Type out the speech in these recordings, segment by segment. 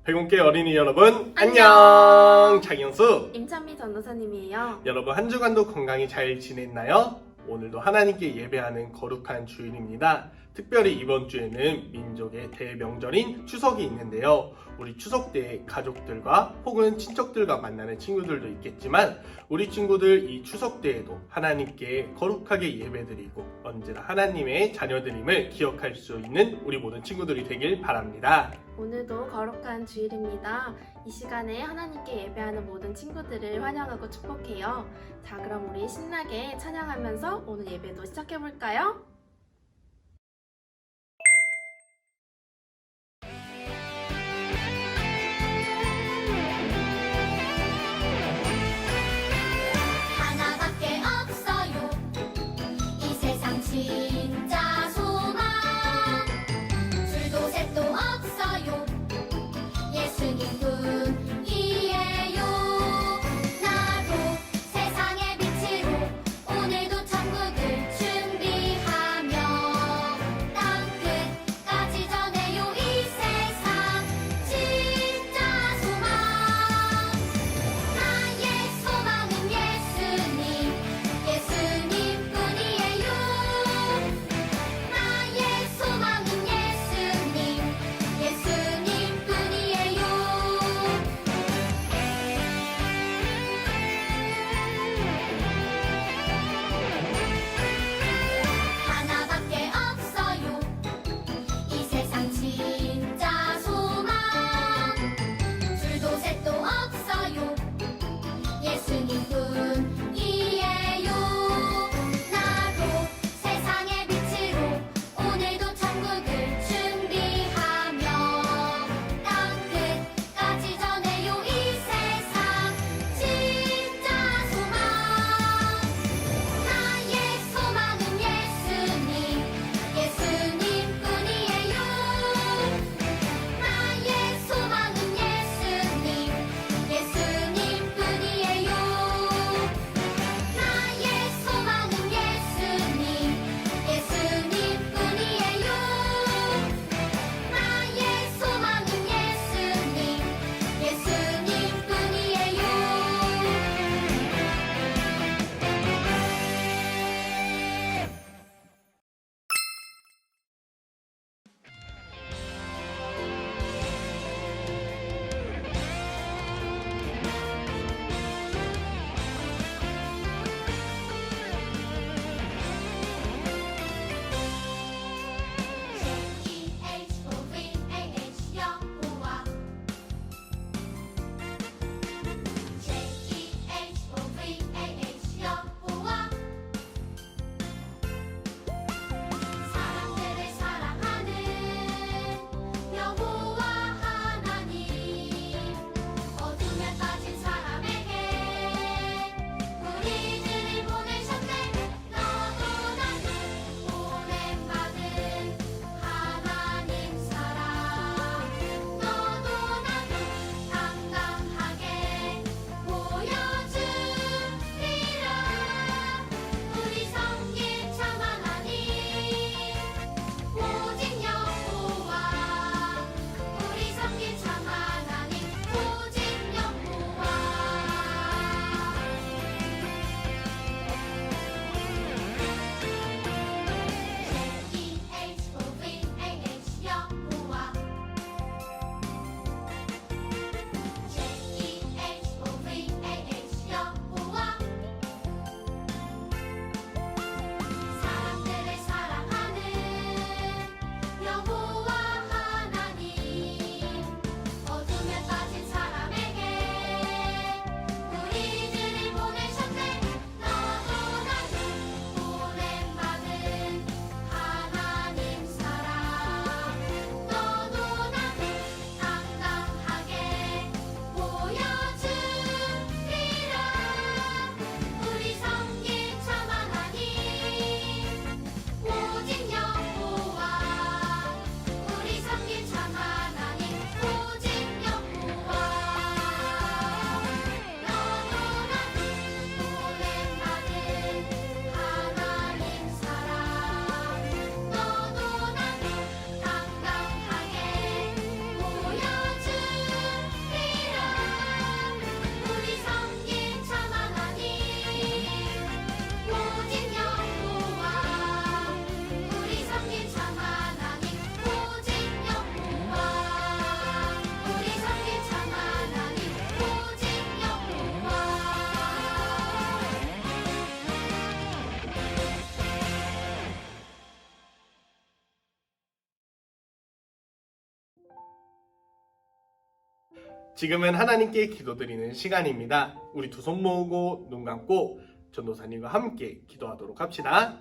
백운계 어린이 여러분 안녕. 장영수 임찬미 전도사님이에요. 여러분 한 주간도 건강히 잘 지냈나요? 오늘도 하나님께 예배하는 거룩한 주일입니다. 특별히 이번 주에는 민족의 대명절인 추석이 있는데요. 우리 추석 때 가족들과 혹은 친척들과 만나는 친구들도 있겠지만 우리 친구들 이 추석 때에도 하나님께 거룩하게 예배드리고 언제나 하나님의 자녀들임을 기억할 수 있는 우리 모든 친구들이 되길 바랍니다. 오늘도 거룩한 주일입니다. 이 시간에 하나님께 예배하는 모든 친구들을 환영하고 축복해요. 자, 그럼 우리 신나게 찬양하면서 오늘 예배도 시작해볼까요? 하나밖에 없어요. 이 세상 진짜 소망. 둘도 셋도 없어요. 예수님뿐이에요. 나도 세상의 빛으로 오늘도 천국을 준비하고 지금은 하나님께 기도드리는 시간입니다. 우리 두 손 모으고 눈 감고 전도사님과 함께 기도하도록 합시다.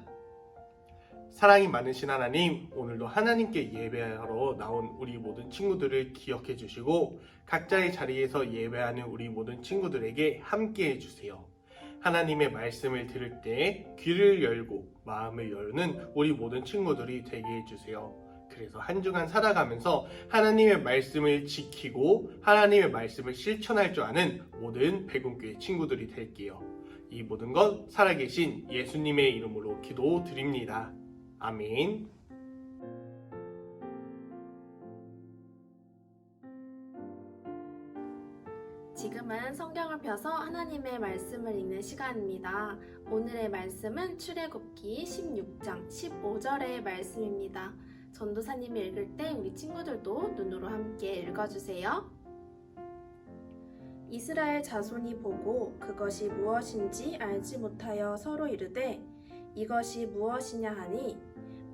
사랑이 많으신 하나님, 오늘도 하나님께 예배하러 나온 우리 모든 친구들을 기억해 주시고 각자의 자리에서 예배하는 우리 모든 친구들에게 함께 해주세요. 하나님의 말씀을 들을 때 귀를 열고 마음을 여는 우리 모든 친구들이 되게 해주세요. 그래서 한 주간 살아가면서 하나님의 말씀을 지키고 하나님의 말씀을 실천할 줄 아는 모든 백운교회 친구들이 될게요. 이 모든 것 살아계신 예수님의 이름으로 기도드립니다. 아멘. 지금은 성경을 펴서 하나님의 말씀을 읽는 시간입니다. 오늘의 말씀은 출애굽기 16장 15절의 말씀입니다. 전도사님이 읽을 때 우리 친구들도 눈으로 함께 읽어주세요. 이스라엘 자손이 보고 그것이 무엇인지 알지 못하여 서로 이르되 이것이 무엇이냐 하니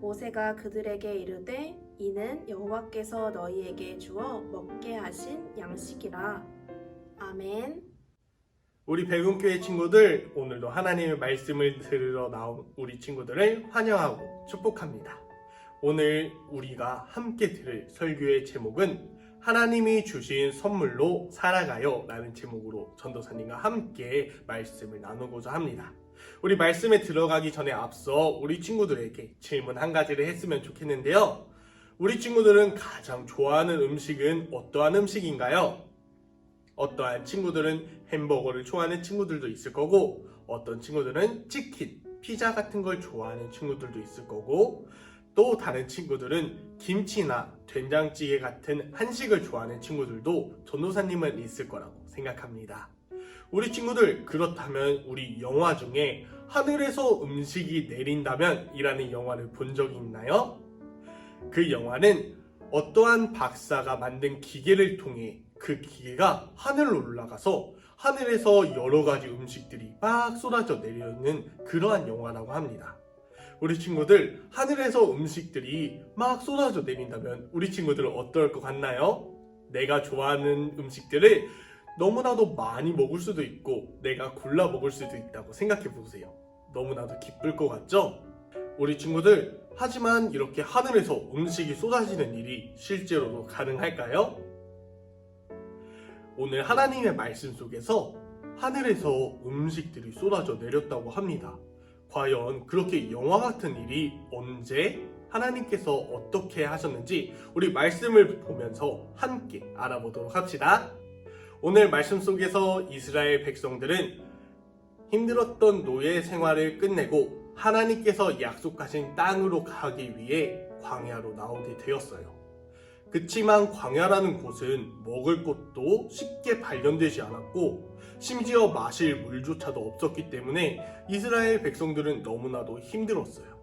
모세가 그들에게 이르되 이는 여호와께서 너희에게 주어 먹게 하신 양식이라. 아멘. 우리 백운교회 친구들, 오늘도 하나님의 말씀을 들으러 나온 우리 친구들을 환영하고 축복합니다. 오늘 우리가 함께 들을 설교의 제목은 하나님이 주신 선물로 살아가요 라는 제목으로 전도사님과 함께 말씀을 나누고자 합니다. 우리 말씀에 들어가기 전에 앞서 우리 친구들에게 질문 한 가지를 했으면 좋겠는데요. 우리 친구들은 가장 좋아하는 음식은 어떠한 음식인가요? 어떠한 친구들은 햄버거를 좋아하는 친구들도 있을 거고, 어떤 친구들은 치킨, 피자 같은 걸 좋아하는 친구들도 있을 거고, 또 다른 친구들은 김치나 된장찌개 같은 한식을 좋아하는 친구들도 전도사님은 있을 거라고 생각합니다. 우리 친구들, 그렇다면 우리 영화 중에 하늘에서 음식이 내린다면 이라는 영화를 본 적이 있나요? 그 영화는 어떠한 박사가 만든 기계를 통해 그 기계가 하늘로 올라가서 하늘에서 여러 가지 음식들이 막 쏟아져 내려오는 그러한 영화라고 합니다. 우리 친구들, 하늘에서 음식들이 막 쏟아져 내린다면 우리 친구들은 어떨 것 같나요? 내가 좋아하는 음식들을 너무나도 많이 먹을 수도 있고 내가 골라 먹을 수도 있다고 생각해 보세요. 너무나도 기쁠 것 같죠? 우리 친구들, 하지만 이렇게 하늘에서 음식이 쏟아지는 일이 실제로도 가능할까요? 오늘 하나님의 말씀 속에서 하늘에서 음식들이 쏟아져 내렸다고 합니다. 과연 그렇게 영화 같은 일이 언제 하나님께서 어떻게 하셨는지 우리 말씀을 보면서 함께 알아보도록 합시다. 오늘 말씀 속에서 이스라엘 백성들은 힘들었던 노예 생활을 끝내고 하나님께서 약속하신 땅으로 가기 위해 광야로 나오게 되었어요. 그치만 광야라는 곳은 먹을 것도 쉽게 발견되지 않았고 심지어 마실 물조차도 없었기 때문에 이스라엘 백성들은 너무나도 힘들었어요.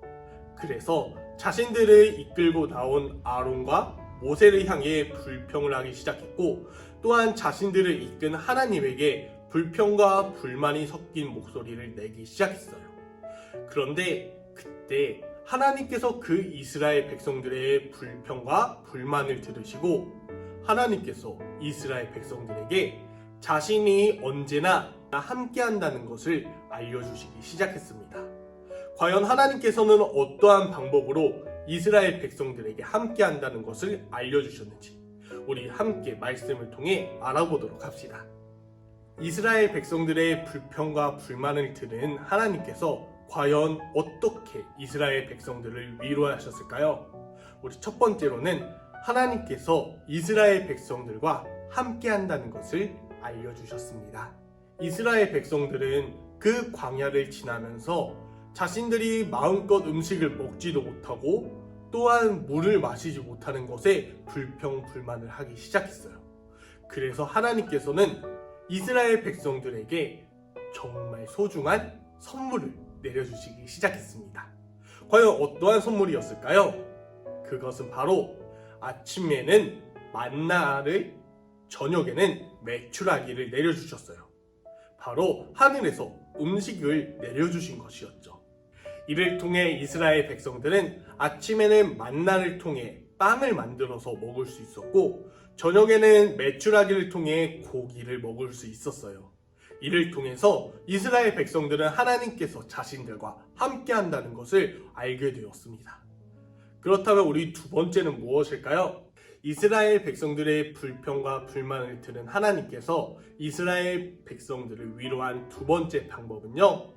그래서 자신들을 이끌고 나온 아론과 모세를 향해 불평을 하기 시작했고, 또한 자신들을 이끈 하나님에게 불평과 불만이 섞인 목소리를 내기 시작했어요. 그런데 그때 하나님께서 그 이스라엘 백성들의 불평과 불만을 들으시고 하나님께서 이스라엘 백성들에게 자신이 언제나 함께한다는 것을 알려주시기 시작했습니다. 과연 하나님께서는 어떠한 방법으로 이스라엘 백성들에게 함께한다는 것을 알려주셨는지 우리 함께 말씀을 통해 알아보도록 합시다. 이스라엘 백성들의 불평과 불만을 들은 하나님께서 과연 어떻게 이스라엘 백성들을 위로하셨을까요? 우리 첫 번째로는 하나님께서 이스라엘 백성들과 함께한다는 것을 알려주셨습니다. 이스라엘 백성들은 그 광야를 지나면서 자신들이 마음껏 음식을 먹지도 못하고 또한 물을 마시지 못하는 것에 불평, 불만을 하기 시작했어요. 그래서 하나님께서는 이스라엘 백성들에게 정말 소중한 선물을 내려주시기 시작했습니다. 과연 어떠한 선물이었을까요? 그것은 바로 아침에는 만나를, 저녁에는 메추라기를 내려주셨어요. 바로 하늘에서 음식을 내려주신 것이었죠. 이를 통해 이스라엘 백성들은 아침에는 만나를 통해 빵을 만들어서 먹을 수 있었고, 저녁에는 메추라기를 통해 고기를 먹을 수 있었어요. 이를 통해서 이스라엘 백성들은 하나님께서 자신들과 함께 한다는 것을 알게 되었습니다. 그렇다면 우리 두 번째는 무엇일까요? 이스라엘 백성들의 불평과 불만을 들은 하나님께서 이스라엘 백성들을 위로한 두 번째 방법은요,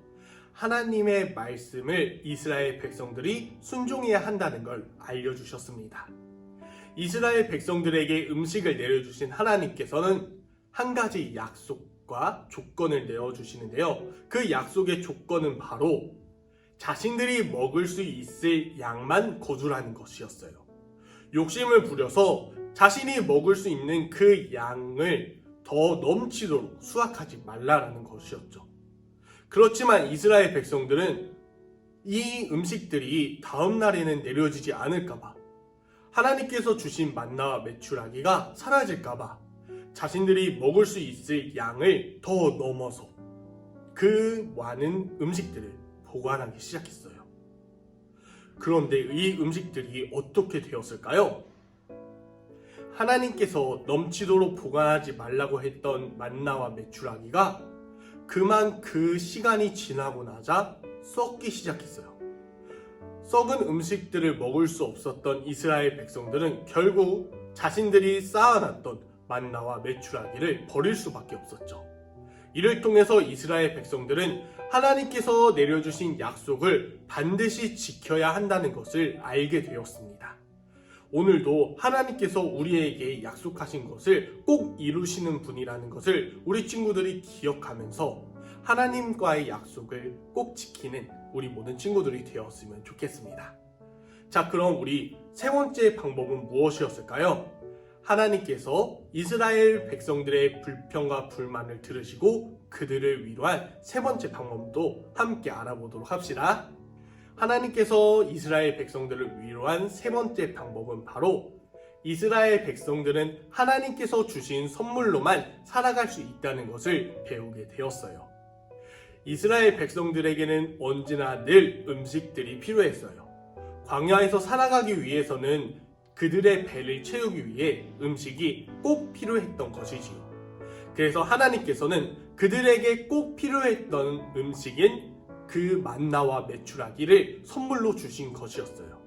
하나님의 말씀을 이스라엘 백성들이 순종해야 한다는 걸 알려주셨습니다. 이스라엘 백성들에게 음식을 내려주신 하나님께서는 한 가지 약속과 조건을 내어주시는데요. 그 약속의 조건은 바로 자신들이 먹을 수 있을 양만 거두라는 것이었어요. 욕심을 부려서 자신이 먹을 수 있는 그 양을 더 넘치도록 수확하지 말라라는 것이었죠. 그렇지만 이스라엘 백성들은 이 음식들이 다음 날에는 내려지지 않을까봐, 하나님께서 주신 만나와 메추라기가 사라질까봐 자신들이 먹을 수 있을 양을 더 넘어서 그 많은 음식들을 보관하기 시작했어요. 그런데 이 음식들이 어떻게 되었을까요? 하나님께서 넘치도록 보관하지 말라고 했던 만나와 메추라기가 그만 그 시간이 지나고 나자 썩기 시작했어요. 썩은 음식들을 먹을 수 없었던 이스라엘 백성들은 결국 자신들이 쌓아놨던 만나와 메추라기를 버릴 수밖에 없었죠. 이를 통해서 이스라엘 백성들은 하나님께서 내려주신 약속을 반드시 지켜야 한다는 것을 알게 되었습니다. 오늘도 하나님께서 우리에게 약속하신 것을 꼭 이루시는 분이라는 것을 우리 친구들이 기억하면서 하나님과의 약속을 꼭 지키는 우리 모든 친구들이 되었으면 좋겠습니다. 자, 그럼 우리 세 번째 방법은 무엇이었을까요? 하나님께서 이스라엘 백성들의 불평과 불만을 들으시고 그들을 위로한 세 번째 방법도 함께 알아보도록 합시다. 하나님께서 이스라엘 백성들을 위로한 세 번째 방법은 바로 이스라엘 백성들은 하나님께서 주신 선물로만 살아갈 수 있다는 것을 배우게 되었어요. 이스라엘 백성들에게는 언제나 늘 음식들이 필요했어요. 광야에서 살아가기 위해서는 그들의 배를 채우기 위해 음식이 꼭 필요했던 것이지요. 그래서 하나님께서는 그들에게 꼭 필요했던 음식인 그 만나와 메추라기를 선물로 주신 것이었어요.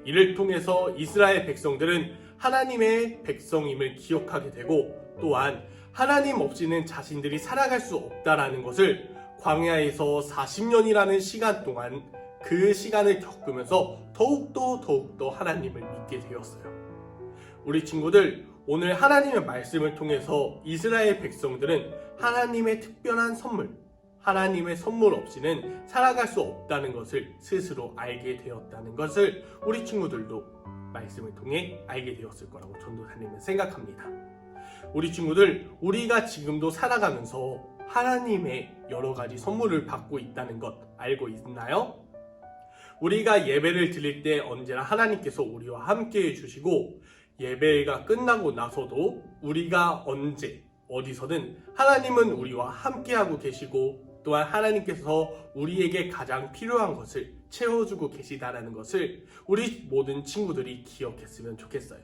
이를 통해서 이스라엘 백성들은 하나님의 백성임을 기억하게 되고, 또한 하나님 없이는 자신들이 살아갈 수 없다라는 것을 광야에서 40년이라는 시간 동안 그 시간을 겪으면서 더욱더 하나님을 믿게 되었어요. 우리 친구들, 오늘 하나님의 말씀을 통해서 이스라엘 백성들은 하나님의 특별한 선물, 하나님의 선물 없이는 살아갈 수 없다는 것을 스스로 알게 되었다는 것을 우리 친구들도 말씀을 통해 알게 되었을 거라고 전도사님은 생각합니다. 우리 친구들, 우리가 지금도 살아가면서 하나님의 여러 가지 선물을 받고 있다는 것 알고 있나요? 우리가 예배를 드릴 때 언제나 하나님께서 우리와 함께 해주시고, 예배가 끝나고 나서도 우리가 언제 어디서든 하나님은 우리와 함께하고 계시고, 또한 하나님께서 우리에게 가장 필요한 것을 채워주고 계시다는 것을 우리 모든 친구들이 기억했으면 좋겠어요.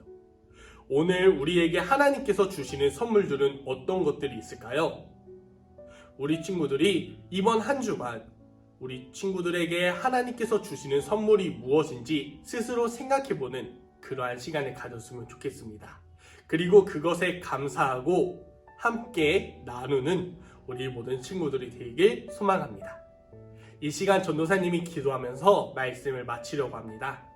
오늘 우리에게 하나님께서 주시는 선물들은 어떤 것들이 있을까요? 우리 친구들이 이번 한 주간 우리 친구들에게 하나님께서 주시는 선물이 무엇인지 스스로 생각해보는 그러한 시간을 가졌으면 좋겠습니다. 그리고 그것에 감사하고 함께 나누는 우리 모든 친구들이 되길 소망합니다. 이 시간 전도사님이 기도하면서 말씀을 마치려고 합니다.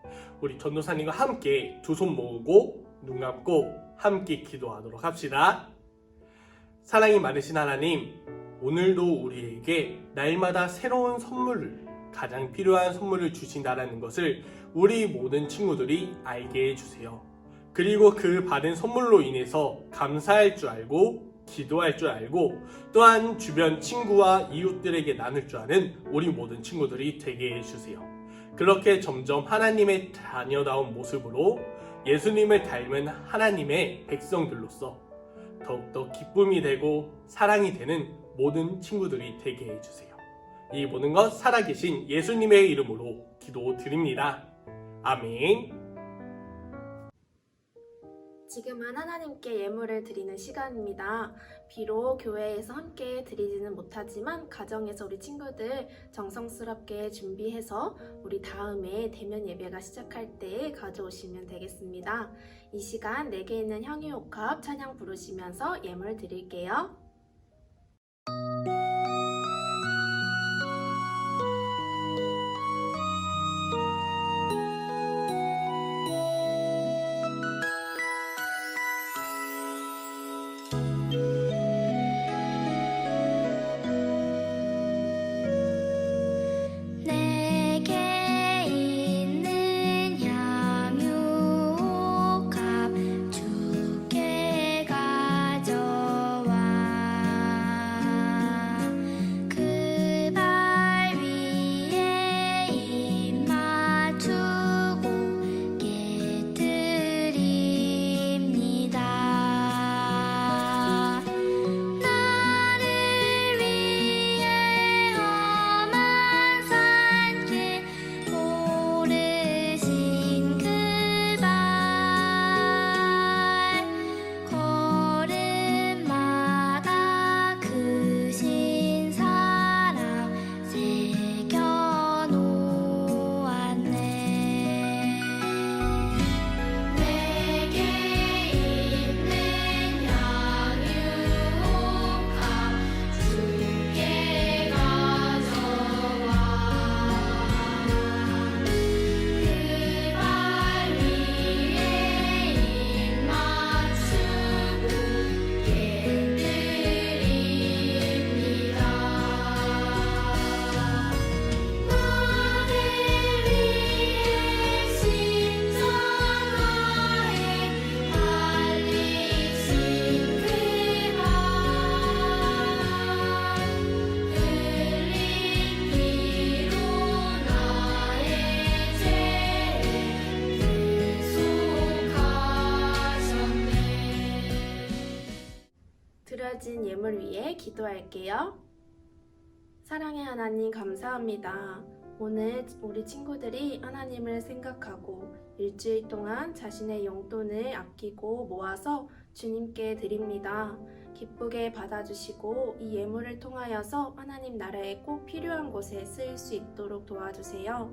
우리 전도사님과 함께 두 손 모으고 눈 감고 함께 기도하도록 합시다. 사랑이 많으신 하나님, 오늘도 우리에게 날마다 새로운 선물을, 가장 필요한 선물을 주신다는 것을 우리 모든 친구들이 알게 해주세요. 그리고 그 받은 선물로 인해서 감사할 줄 알고, 기도할 줄 알고, 또한 주변 친구와 이웃들에게 나눌 줄 아는 우리 모든 친구들이 되게 해주세요. 그렇게 점점 하나님의 자녀다운 모습으로 예수님을 닮은 하나님의 백성들로서 더욱더 기쁨이 되고 사랑이 되는 모든 친구들이 되게 해주세요. 이 모든 것 살아계신 예수님의 이름으로 기도드립니다. 아멘. 지금은 하나님께 예물을 드리는 시간입니다. 비록 교회에서 함께 드리지는 못하지만 가정에서 우리 친구들 정성스럽게 준비해서 우리 다음에 대면 예배가 시작할 때 가져오시면 되겠습니다. 이 시간 내게 있는 형유옥합 찬양 부르시면서 예물 드릴게요. 내게 있는 향유옥합 주께 가져와 그 발 위에 입 맞추고 깨뜨립니다. 나를 위해 험한 산길 고르신 그 발 걸음마다 크신 사랑 새겨놓았네. 내게 있는 향유옥합 주께 가져와 그 발 위에 입 맞추고 깨뜨립니다. 나를 위해 십자가에 달리신 그 발 흘린 피로 나의 죄를 대속하셨네. 드려진 예물 위에 기도할게요. 사랑의 하나님 감사합니다. 오늘 우리 친구들이 하나님을 생각하고 일주일 동안 자신의 용돈을 아끼고 모아서 주님께 드립니다. 기쁘게 받아주시고 이 예물을 통하여서 하나님 나라에 꼭 필요한 곳에 쓰일 수 있도록 도와주세요.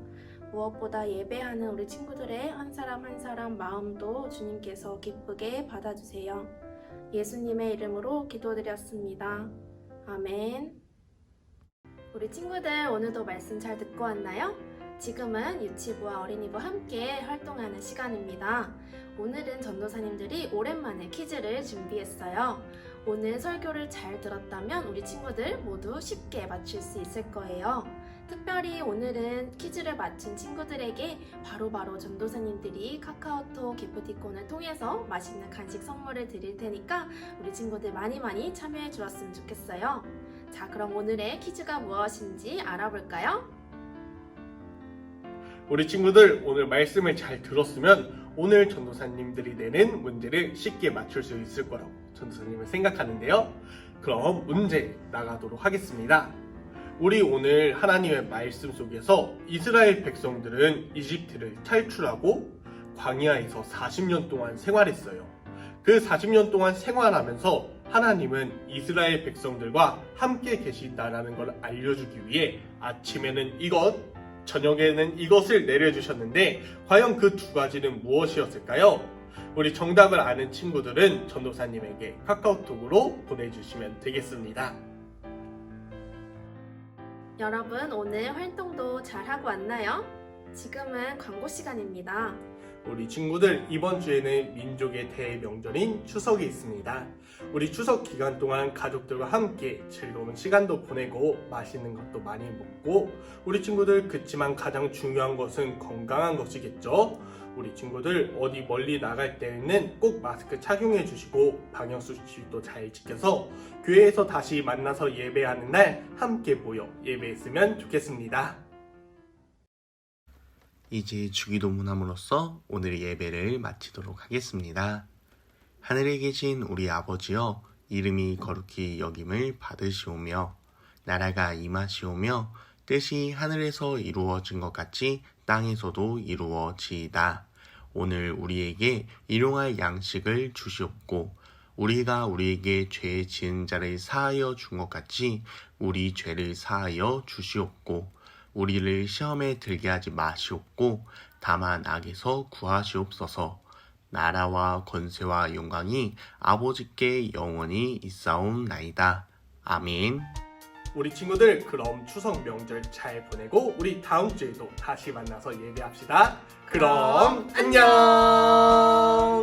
무엇보다 예배하는 우리 친구들의 한 사람 한 사람 마음도 주님께서 기쁘게 받아주세요. 예수님의 이름으로 기도드렸습니다. 아멘. 우리 친구들 오늘도 말씀 잘 듣고 왔나요? 지금은 유치부와 어린이부 함께 활동하는 시간입니다. 오늘은 전도사님들이 오랜만에 퀴즈를 준비했어요. 오늘 설교를 잘 들었다면 우리 친구들 모두 쉽게 맞출 수 있을 거예요. 특별히 오늘은 퀴즈를 맞춘 친구들에게 바로바로 전도사님들이 카카오톡 기프티콘을 통해서 맛있는 간식 선물을 드릴 테니까 우리 친구들 많이 참여해 주었으면 좋겠어요. 자, 그럼 오늘의 퀴즈가 무엇인지 알아볼까요? 우리 친구들 오늘 말씀을 잘 들었으면 오늘 전도사님들이 내는 문제를 쉽게 맞출 수 있을 거라고 전도사님은 생각하는데요. 그럼 문제 나가도록 하겠습니다. 우리 오늘 하나님의 말씀 속에서 이스라엘 백성들은 이집트를 탈출하고 광야에서 40년 동안 생활했어요. 그 40년 동안 생활하면서 하나님은 이스라엘 백성들과 함께 계신다라는 걸 알려주기 위해 아침에는 이것, 저녁에는 이것을 내려주셨는데 과연 그 두 가지는 무엇이었을까요? 우리 정답을 아는 친구들은 전도사님에게 카카오톡으로 보내주시면 되겠습니다. 여러분 오늘 활동도 잘하고 왔나요? 지금은 광고 시간입니다. 우리 친구들 이번 주에는 민족의 대명절인 추석이 있습니다. 우리 추석 기간 동안 가족들과 함께 즐거운 시간도 보내고 맛있는 것도 많이 먹고 우리 친구들 그치만 가장 중요한 것은 건강한 것이겠죠. 우리 친구들 어디 멀리 나갈 때는 꼭 마스크 착용해 주시고 방역수칙도 잘 지켜서 교회에서 다시 만나서 예배하는 날 함께 모여 예배했으면 좋겠습니다. 이제 주기도문 함으로써 오늘의 예배를 마치도록 하겠습니다. 하늘에 계신 우리 아버지여, 이름이 거룩히 여김을 받으시오며 나라가 임하시오며 뜻이 하늘에서 이루어진 것 같이 땅에서도 이루어지이다. 오늘 우리에게 일용할 양식을 주시옵고 우리가 우리에게 죄 지은 자를 사하여 준 것 같이 우리 죄를 사하여 주시옵고 우리를 시험에 들게 하지 마시옵고 다만 악에서 구하시옵소서. 나라와 권세와 영광이 아버지께 영원히 있사옵나이다. 아멘. 우리 친구들 그럼 추석 명절 잘 보내고 우리 다음 주에도 다시 만나서 예배합시다. 그럼 안녕.